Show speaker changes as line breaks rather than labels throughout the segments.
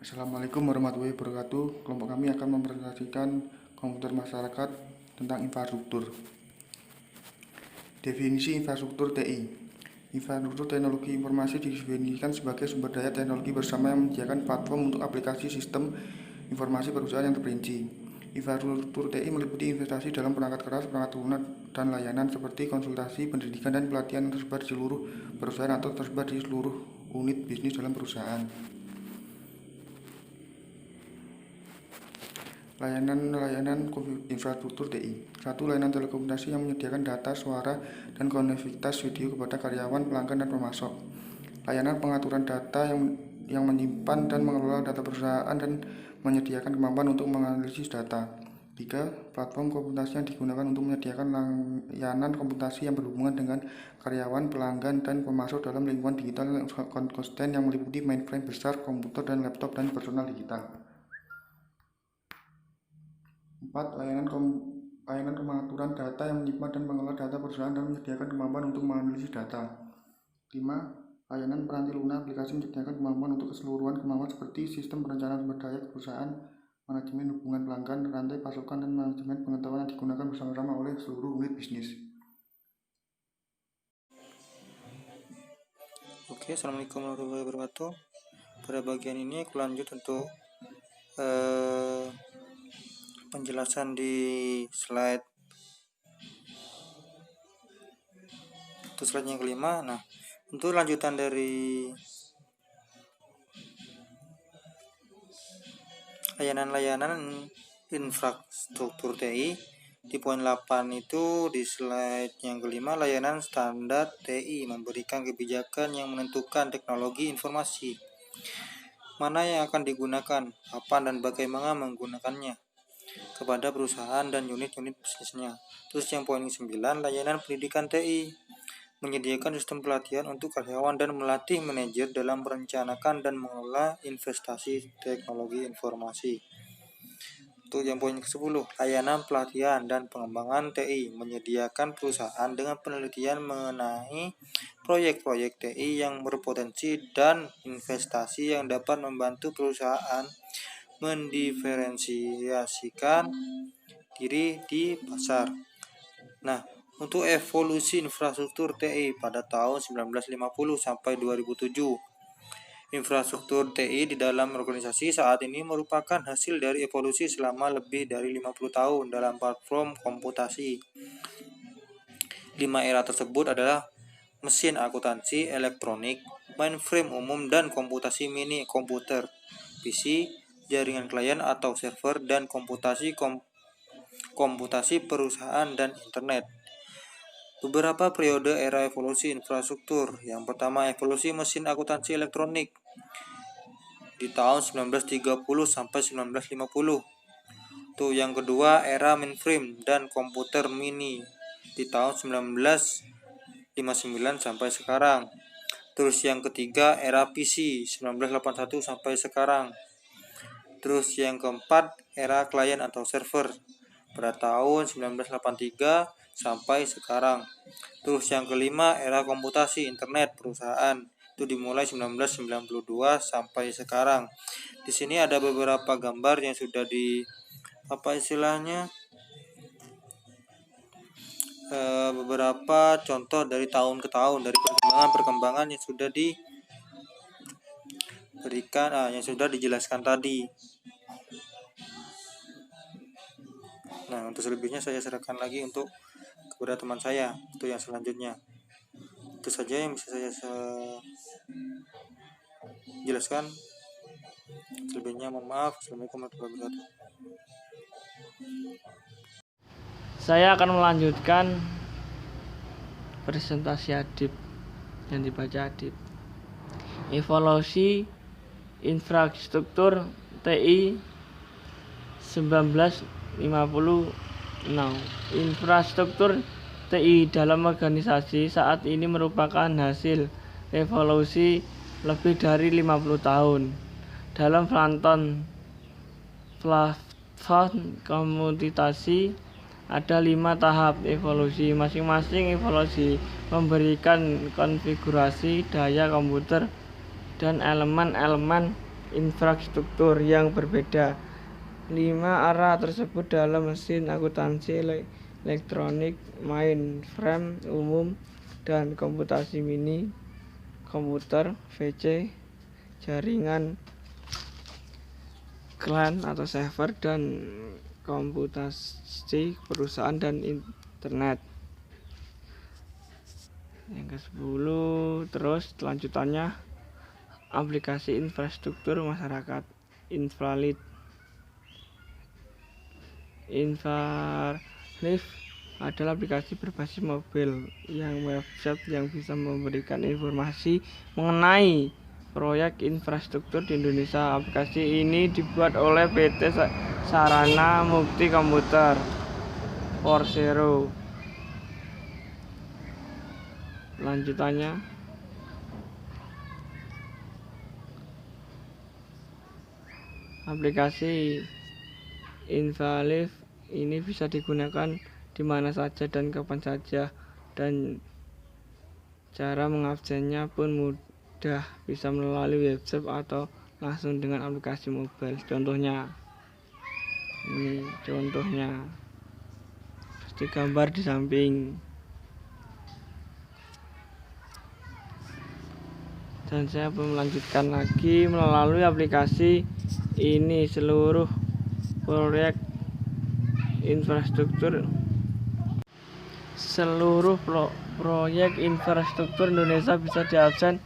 Assalamualaikum warahmatullahi wabarakatuh. Kelompok kami akan mempresentasikan komputer masyarakat tentang infrastruktur. Definisi infrastruktur TI. Infrastruktur teknologi informasi didefinisikan sebagai sumber daya teknologi bersama yang menyediakan platform untuk aplikasi sistem informasi perusahaan yang terperinci. Infrastruktur TI meliputi investasi dalam perangkat keras, perangkat lunak, dan layanan seperti konsultasi, pendidikan, dan pelatihan yang tersebar di seluruh perusahaan atau tersebar di seluruh unit bisnis dalam perusahaan. Layanan infrastruktur TI. 1. Layanan telekomunikasi yang menyediakan data, suara, dan konektivitas video kepada karyawan, pelanggan, dan pemasok. Layanan pengaturan data yang menyimpan dan mengelola data perusahaan dan menyediakan kemampuan untuk menganalisis data. 3. Platform komputasi yang digunakan untuk menyediakan layanan komputasi yang berhubungan dengan karyawan, pelanggan, dan pemasok dalam lingkungan digital konsisten yang meliputi mainframe besar, komputer dan laptop, dan personal digital. 4. Layanan pengaturan data yang menyimpan dan mengelola data perusahaan dan menyediakan kemampuan untuk menganalisis data. 5. Layanan peranti lunak aplikasi menyediakan kemampuan untuk keseluruhan kemampuan seperti sistem perencanaan sumber daya perusahaan, manajemen hubungan pelanggan, rantai pasokan, dan manajemen pengetahuan yang digunakan bersama-sama oleh seluruh unit bisnis.
Oke, assalamualaikum warahmatullahi wabarakatuh. Pada bagian ini aku lanjut untuk penjelasan di slide yang kelima. Nah, untuk lanjutan dari layanan infrastruktur TI di poin 8 itu di slide yang kelima, layanan standar TI memberikan kebijakan yang menentukan teknologi informasi mana yang akan digunakan, kapan dan bagaimana menggunakannya kepada perusahaan dan unit-unit bisnisnya. Terus yang poin 9, layanan pendidikan TI menyediakan sistem pelatihan untuk karyawan dan melatih manajer dalam merencanakan dan mengelola investasi teknologi informasi. Itu yang poin ke-10, layanan pelatihan dan pengembangan TI menyediakan perusahaan dengan penelitian mengenai proyek-proyek TI yang berpotensi dan investasi yang dapat membantu perusahaan mendiferensiasikan diri di pasar. Nah, untuk evolusi infrastruktur TI pada tahun 1950 sampai 2007. Infrastruktur TI di dalam organisasi saat ini merupakan hasil dari evolusi selama lebih dari 50 tahun dalam platform komputasi. 5 era tersebut adalah mesin akuntansi elektronik, mainframe umum dan komputasi mini komputer, PC, jaringan klien atau server, dan komputasi perusahaan dan internet. Beberapa periode era evolusi infrastruktur. Yang pertama, evolusi mesin akuntansi elektronik di tahun 1930 sampai 1950. Tuh, yang kedua, era mainframe dan komputer mini di tahun 1959 sampai sekarang. Terus yang ketiga, era PC 1981 sampai sekarang. Terus yang keempat, era klien atau server pada tahun 1983 sampai sekarang. Terus yang kelima, era komputasi internet perusahaan itu dimulai 1992 sampai sekarang. Di sini ada beberapa gambar yang sudah beberapa contoh dari tahun ke tahun dari perkembangan yang sudah diberikan, yang sudah dijelaskan tadi. Nah, untuk selebihnya saya serahkan lagi untuk kepada teman saya untuk yang selanjutnya. Itu saja yang bisa saya jelaskan. Selebihnya mohon maaf. Assalamualaikum warahmatullahi wabarakatuh.
Saya akan melanjutkan presentasi Adib yang dibaca Adib. Evolusi infrastruktur TI 1956. Infrastruktur TI dalam organisasi saat ini merupakan hasil evolusi lebih dari 50 tahun. Dalam platform komputasi ada 5 tahap evolusi. Masing-masing evolusi memberikan konfigurasi daya komputer dan elemen-elemen infrastruktur yang berbeda. 5 arah tersebut dalam mesin akuntansi elektronik, mainframe umum, dan komputasi mini, komputer, VC, jaringan client atau server, dan komputasi perusahaan dan internet. Yang ke-10 terus lanjutannya, aplikasi infrastruktur masyarakat. Infralib adalah aplikasi berbasis mobil yang website yang bisa memberikan informasi mengenai proyek infrastruktur di Indonesia. Aplikasi ini dibuat oleh PT Sarana Mukti Komputer Persero. Lanjutannya, aplikasi Infralib ini bisa digunakan di mana saja dan kapan saja, dan cara mengaksennya pun mudah, bisa melalui website atau langsung dengan aplikasi mobile. Contohnya, ini contohnya seperti gambar di samping. Dan saya melanjutkan lagi, melalui aplikasi ini seluruh proyek infrastruktur Indonesia bisa diakses,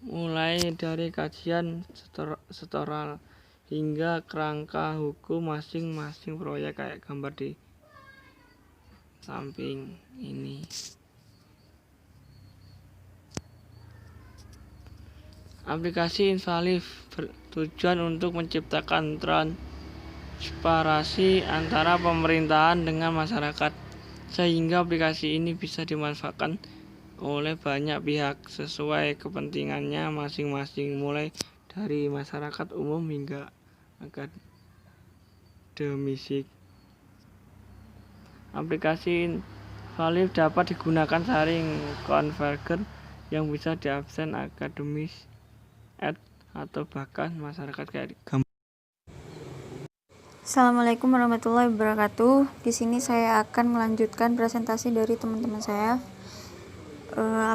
mulai dari kajian struktural hingga kerangka hukum masing-masing proyek, kayak gambar di samping ini. Aplikasi Infralib bertujuan untuk menciptakan transparansi antara pemerintahan dengan masyarakat, sehingga aplikasi ini bisa dimanfaatkan oleh banyak pihak sesuai kepentingannya masing-masing, mulai dari masyarakat umum hingga akademisi. Aplikasi Infralib dapat digunakan saring konvergen yang bisa diakses akademis atau bahkan masyarakat kayak gambar.
Assalamualaikum warahmatullahi wabarakatuh. Di sini saya akan melanjutkan presentasi dari teman-teman saya.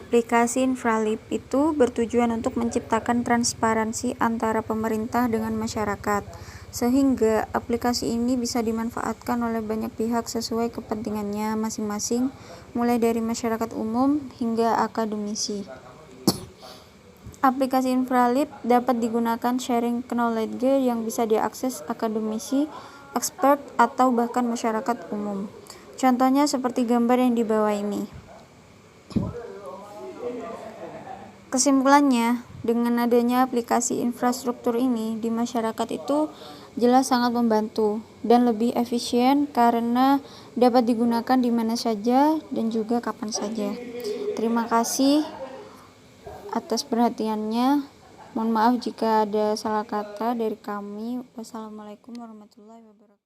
Aplikasi Infralib itu bertujuan untuk menciptakan transparansi antara pemerintah dengan masyarakat, sehingga aplikasi ini bisa dimanfaatkan oleh banyak pihak sesuai kepentingannya masing-masing, mulai dari masyarakat umum hingga akademisi. Aplikasi Infralib dapat digunakan sharing knowledge yang bisa diakses akademisi, expert, atau bahkan masyarakat umum. Contohnya seperti gambar yang di bawah ini. Kesimpulannya, dengan adanya aplikasi infrastruktur ini di masyarakat itu jelas sangat membantu dan lebih efisien karena dapat digunakan di mana saja dan juga kapan saja. Terima kasih atas perhatiannya. Mohon maaf jika ada salah kata dari kami. Wassalamualaikum warahmatullahi wabarakatuh.